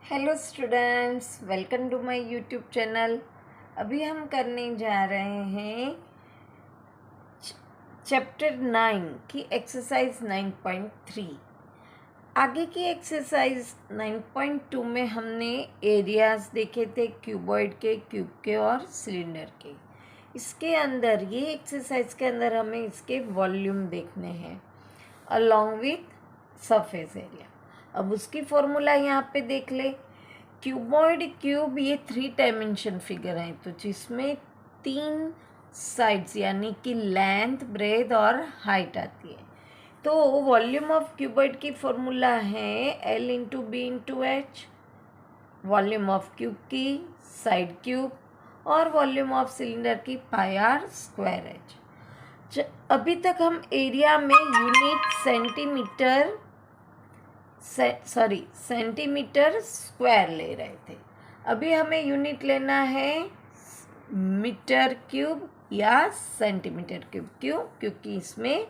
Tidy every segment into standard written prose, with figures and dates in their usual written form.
Hello students, welcome to my YouTube channel. अभी हम करने जा रहे हैं चैप्टर 9 की एक्सरसाइज 9.3। आगे की एक्सरसाइज 9.2 में हमने एरियाज देखे थे क्यूबॉइड के, क्यूब के और सिलेंडर के। इसके अंदर ये एक्सरसाइज के अंदर हमें इसके वॉल्यूम देखने हैं अलॉन्ग विथ सरफेस एरिया। अब उसकी फॉर्मूला यहाँ पे देख ले। क्यूबॉइड क्यूब ये 3 डायमेंशन फिगर है, तो जिसमें 3 साइड्स यानी कि लेंथ, ब्रेथ और हाइट आती है। तो वॉल्यूम ऑफ क्यूबॉइड की फॉर्मूला है L into b into h, volume of cube की साइड क्यूब, और वॉल्यूम ऑफ सिलेंडर की पाई आर स्क्वायर एच। अभी तक हम एरिया में यूनिट सेंटीमीटर स्क्वायर ले रहे थे। अभी हमें यूनिट लेना है मीटर क्यूब या सेंटीमीटर क्यूब। क्यों? क्योंकि इसमें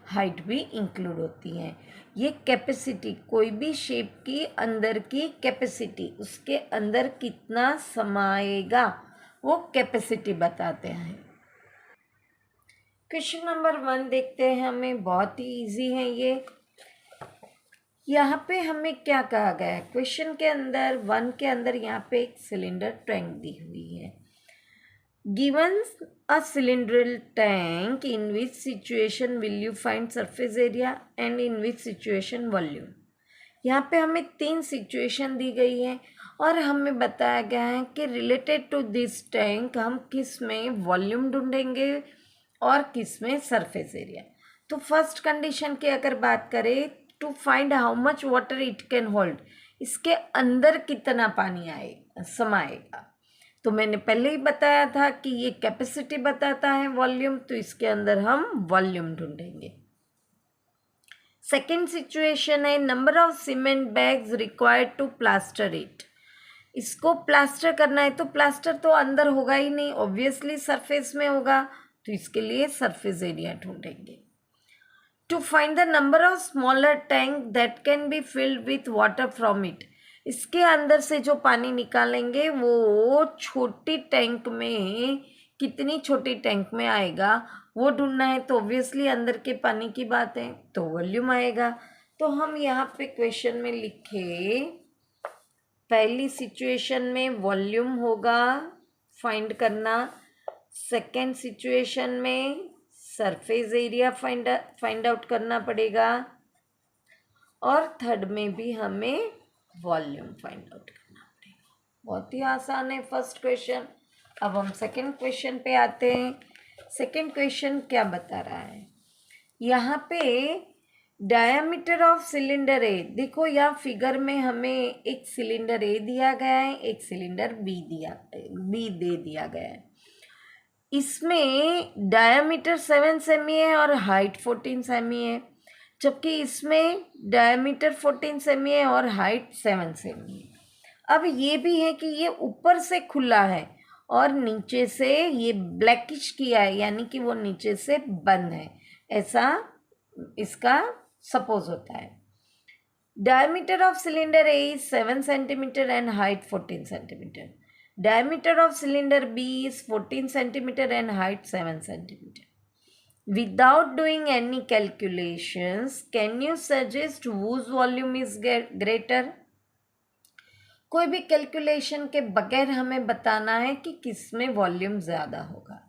हाइट भी इंक्लूड होती है। ये कैपेसिटी, कोई भी शेप की अंदर की कैपेसिटी, उसके अंदर कितना समाएगा वो कैपेसिटी बताते हैं। क्वेश्चन नंबर 1 देखते हैं। हमें बहुत ही इजी है ये। यहाँ पे हमें क्या कहा गया है क्वेश्चन के अंदर 1 के अंदर, यहाँ पे एक सिलेंडर टैंक दी हुई है। Given a cylindrical tank, in which situation will you find surface area and in which situation volume. यहाँ पे हमें 3 सिचुएशन दी गई है और हमें बताया गया है कि रिलेटेड टू दिस टैंक हम किस में वॉल्यूम ढूंढेंगे और किस में सरफेस एरिया। तो फर्स्ट कंडीशन की अगर बात करें, to find how much water it can hold, इसके अंदर कितना पानी समाएगा। तो मैंने पहले ही बताया था कि ये कैपेसिटी बताता है वॉल्यूम, तो इसके अंदर हम वॉल्यूम ढूंढेंगे। सेकेंड सिचुएशन है number of cement bags required to plaster it. इसको प्लास्टर करना है, तो प्लास्टर तो अंदर होगा ही नहीं, ऑब्वियसली सरफेस में होगा, तो इसके लिए सरफेस एरिया ढूंढेंगे। To find the number of smaller tank that can be filled with water from it. इसके अंदर से जो पानी निकालेंगे वो छोटी टैंक में, कितनी छोटी टैंक में आएगा वो ढूंढना है। तो ऑब्वियसली अंदर के पानी की बात है, तो वॉल्यूम आएगा। तो हम यहाँ पे क्वेश्चन में लिखे, पहली सिचुएशन में वॉल्यूम होगा फाइंड करना, सेकेंड सिचुएशन में सरफेस एरिया फाइंड आउट करना पड़ेगा, और थर्ड में भी हमें वॉल्यूम फाइंड आउट करना पड़ेगा। बहुत ही आसान है फर्स्ट क्वेश्चन। अब हम सेकंड क्वेश्चन पे आते हैं। सेकंड क्वेश्चन क्या बता रहा है, यहाँ पे डायमीटर ऑफ सिलेंडर ए, देखो यहाँ फिगर में हमें एक सिलेंडर ए दिया गया है, एक सिलेंडर बी दे दिया गया है। इसमें डायमीटर 7 सेमी है और हाइट 14 सेमी है, जबकि इसमें डायमीटर 14 सेमी है और हाइट 7 सेमी है। अब ये भी है कि ये ऊपर से खुला है और नीचे से ये ब्लैकिश किया है, यानी कि वो नीचे से बंद है, ऐसा इसका सपोज होता है। Diameter of cylinder A is 7 centimetre and height 14 centimetre. Diameter of cylinder B is 14 centimeter and height 7 centimeter. Without doing any calculations, can you suggest whose volume is greater? कोई भी कैलकुलेशन के बगैर हमें बताना है कि किसमें वॉल्यूम ज़्यादा होगा।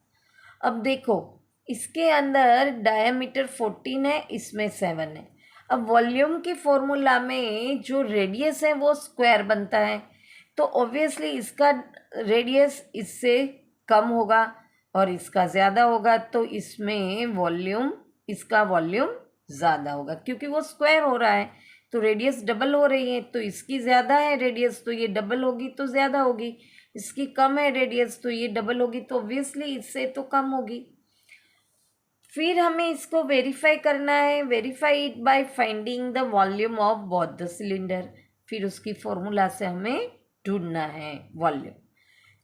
अब देखो, इसके अंदर डायमीटर 14 है, इसमें 7 है। अब वॉल्यूम की फॉर्मूला में जो रेडियस है वो स्क्वायर बनता है, तो ऑब्वियसली इसका रेडियस इससे कम होगा और इसका ज़्यादा होगा, तो इसमें वॉल्यूम, इसका वॉल्यूम ज़्यादा होगा क्योंकि वो स्क्वायर हो रहा है, तो रेडियस डबल हो रही है, तो इसकी ज़्यादा है रेडियस, तो ये डबल होगी तो ज़्यादा होगी। इसकी कम है रेडियस, तो ये डबल होगी, तो ऑब्वियसली इससे तो कम होगी। फिर हमें इसको वेरीफाई करना है, verify it by finding the volume of both the cylinder. फिर उसकी फॉर्मूला से हमें ढूंढना है volume.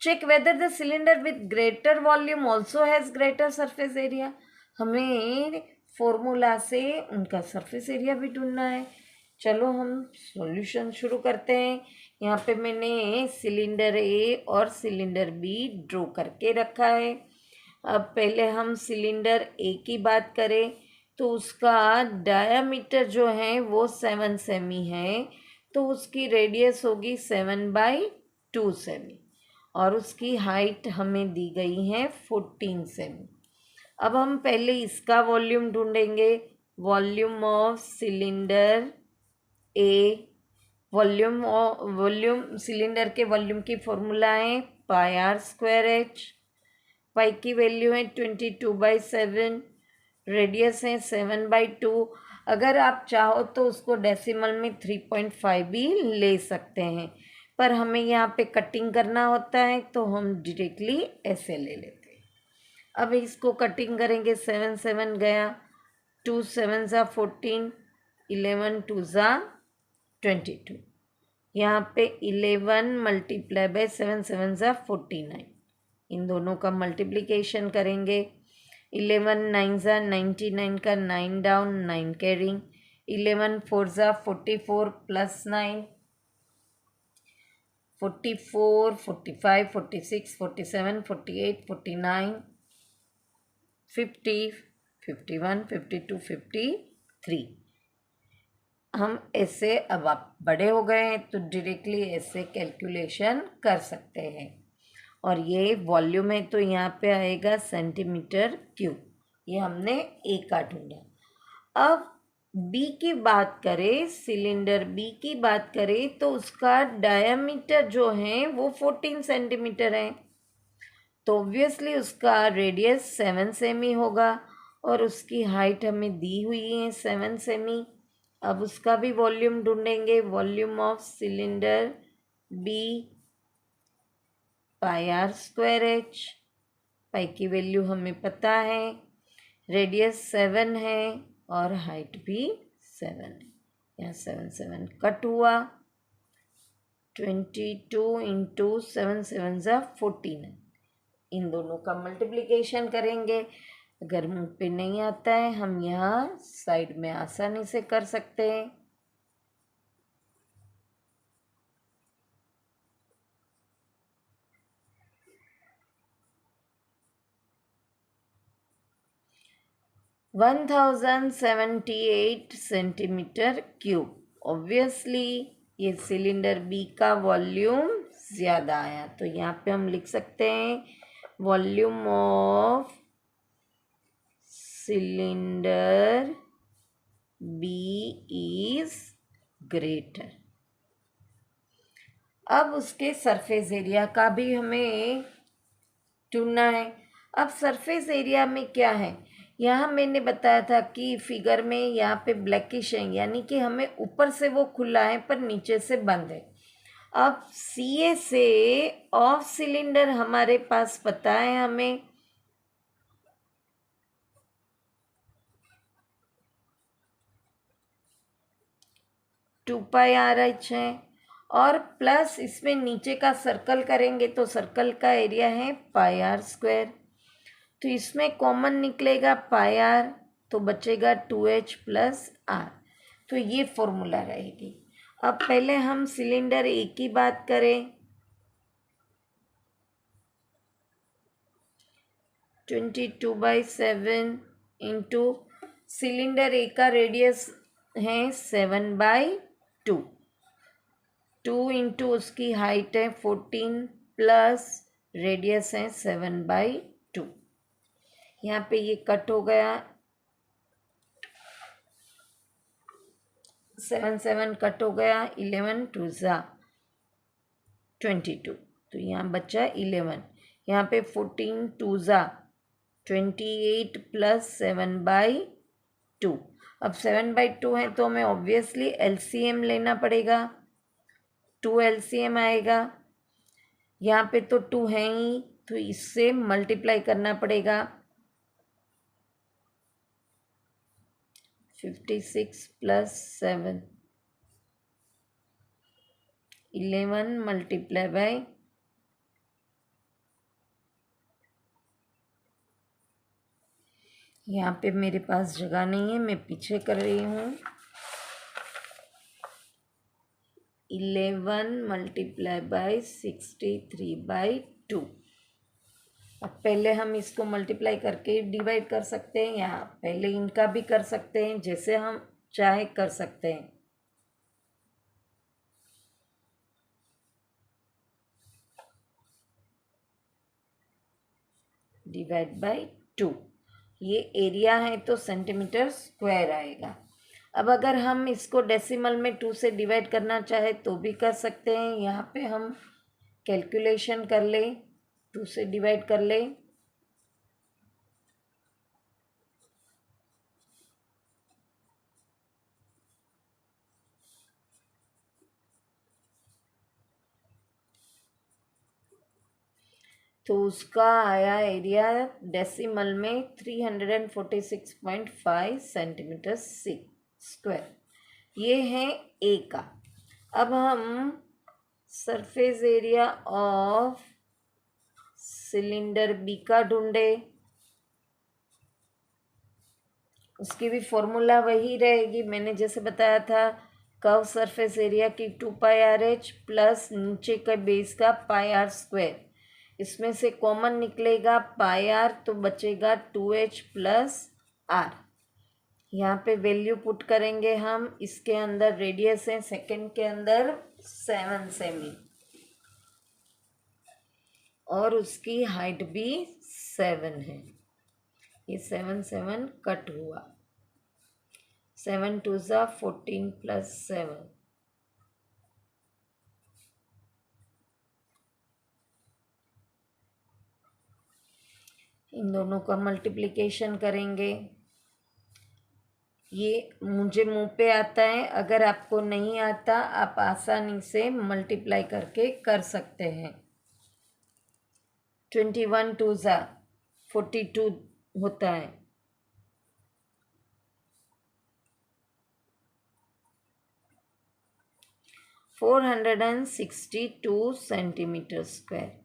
Check whether the cylinder with greater volume also has greater surface area. हमें फॉर्मूला से उनका सरफेस एरिया भी ढूंढना है। चलो हम सॉल्यूशन शुरू करते हैं। यहाँ पे मैंने सिलेंडर ए और सिलेंडर बी ड्रॉ करके रखा है। अब पहले हम सिलेंडर ए की बात करें तो उसका डायामीटर जो है वो 7 सेमी है, तो उसकी रेडियस होगी 7/2 सेमी और उसकी हाइट हमें दी गई है 14 सेमी। अब हम पहले इसका वॉल्यूम ढूंढेंगे। Volume of cylinder A, volume cylinder के वॉल्यूम की फॉर्मूला है πr²h। पाई की वैल्यू है 22/7, रेडियस है 7/2। अगर आप चाहो तो उसको डेसिमल में 3.5 भी ले सकते हैं, पर हमें यहाँ पे कटिंग करना होता है तो हम डायरेक्टली ऐसे ले लेते हैं। अब इसको कटिंग करेंगे। 7 7 गया, 2 7 ज़ा 14, 11 2 ज़ा 22। यहाँ पे 11 मल्टीप्लाई बाय 7 7 ज़ा 49, इन दोनों का मल्टीप्लिकेशन करेंगे। 11 9 ज़ा 99 का 9 डाउन, 9 कैरिंग। 11 4 ज़ा 44 प्लस 9, 44 45 46 47 48 49 50 51 52 53। हम ऐसे, अब आप बड़े हो गए हैं तो डायरेक्टली ऐसे कैलकुलेशन कर सकते हैं। और ये वॉल्यूम है तो यहाँ पे आएगा सेंटीमीटर क्यूब। ये हमने ए का ढूंढा। अब बी की बात करें, सिलेंडर बी की बात करें तो उसका डायामीटर जो है वो 14 सेंटीमीटर है, तो ऑब्वियसली उसका रेडियस 7 सेमी होगा और उसकी हाइट हमें दी हुई है 7 सेमी। अब उसका भी वॉल्यूम ढूंढेंगे। Volume of cylinder b πr²h। Pi की वैल्यू हमें पता है, रेडियस 7 है और हाइट भी 7 है। यहाँ 7 7 कट हुआ। 22 इंटू 7 7 ज़ा 14, इन दोनों का मल्टीप्लिकेशन करेंगे। अगर मुंह पे नहीं आता है हम यहाँ साइड में आसानी से कर सकते हैं। (1078 सेंटीमीटर क्यूब। ऑब्वियसली ये सिलेंडर बी का वॉल्यूम ज़्यादा आया, तो यहाँ पे हम लिख सकते हैं volume of cylinder b is greater. अब उसके सरफेस एरिया का भी हमें ढूंढना है। अब सरफेस एरिया में क्या है, यहाँ मैंने बताया था कि फिगर में यहाँ पे ब्लैकिश है, यानी कि हमें ऊपर से वो खुला है पर नीचे से बंद है। अब CA से ऑफ सिलेंडर हमारे पास पता है हमें 2πRH है, और प्लस इसमें नीचे का सर्कल करेंगे तो सर्कल का एरिया है πr²। तो इसमें कॉमन निकलेगा πr, तो बचेगा 2h प्लस r, तो ये फॉर्मूला रहेगी। अब पहले हम सिलेंडर ए की बात करें। 22/7 इंटू सिलेंडर ए का रेडियस है 7/2, 2 इंटू उसकी हाइट है 14 प्लस रेडियस है 7/2। यहाँ पे ये कट हो गया, 7 7 कट हो गया, 11 2 ज़ा 22, तो यहाँ बचा 11। यहाँ पे 14 2 ज़ा 28 प्लस 7/2। अब 7/2 है तो हमें ऑब्वियसली LCM लेना पड़ेगा, 2 LCM आएगा। यहाँ पे तो 2 है ही, तो इससे मल्टीप्लाई करना पड़ेगा। 56 प्लस 7, 11 मल्टीप्लाई बाय, यहाँ पे मेरे पास जगह नहीं है, मैं पीछे कर रही हूँ। 11 मल्टीप्लाई बाई 63/2। अब पहले हम इसको मल्टीप्लाई करके डिवाइड कर सकते हैं या पहले इनका भी कर सकते हैं, जैसे हम चाहे कर सकते हैं। डिवाइड बाई 2, ये एरिया है तो सेंटीमीटर स्क्वायर आएगा। अब अगर हम इसको डेसिमल में 2 से डिवाइड करना चाहे तो भी कर सकते हैं। यहाँ पे हम कैलकुलेशन कर लें, 2 से डिवाइड कर लें। तो उसका आया एरिया डेसिमल में 346.5 सेंटीमीटर स्क्वायर। ये है ए का। अब हम surface area of cylinder b का ढूंढे। उसकी भी फॉर्मूला वही रहेगी, मैंने जैसे बताया था, कर्व सरफेस एरिया की 2πRH प्लस नीचे के बेस का πr²। इसमें से कॉमन निकलेगा πr, तो बचेगा 2h प्लस r। यहाँ पे वैल्यू पुट करेंगे हम। इसके अंदर रेडियस है सेकंड के अंदर 7 सेमी और उसकी हाइट भी 7 है। ये 7 7 कट हुआ, 7 2 ज़ा 14 प्लस 7। इन दोनों का मल्टीप्लिकेशन करेंगे। ये मुझे मुंह पे आता है, अगर आपको नहीं आता आप आसानी से मल्टीप्लाई करके कर सकते हैं। 21 2 ज़ा 42 होता है। (462 सेंटीमीटर स्क्वायर।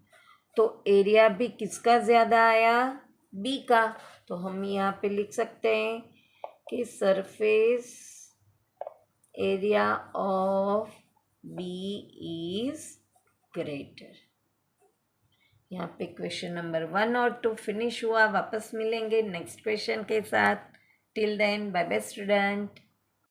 तो एरिया भी किसका ज़्यादा आया? बी का। तो हम यहाँ पे लिख सकते हैं कि surface area of b is greater. यहाँ पे क्वेश्चन नंबर 1 और 2 फिनिश हुआ। वापस मिलेंगे नेक्स्ट क्वेश्चन के साथ। Till then bye bye student.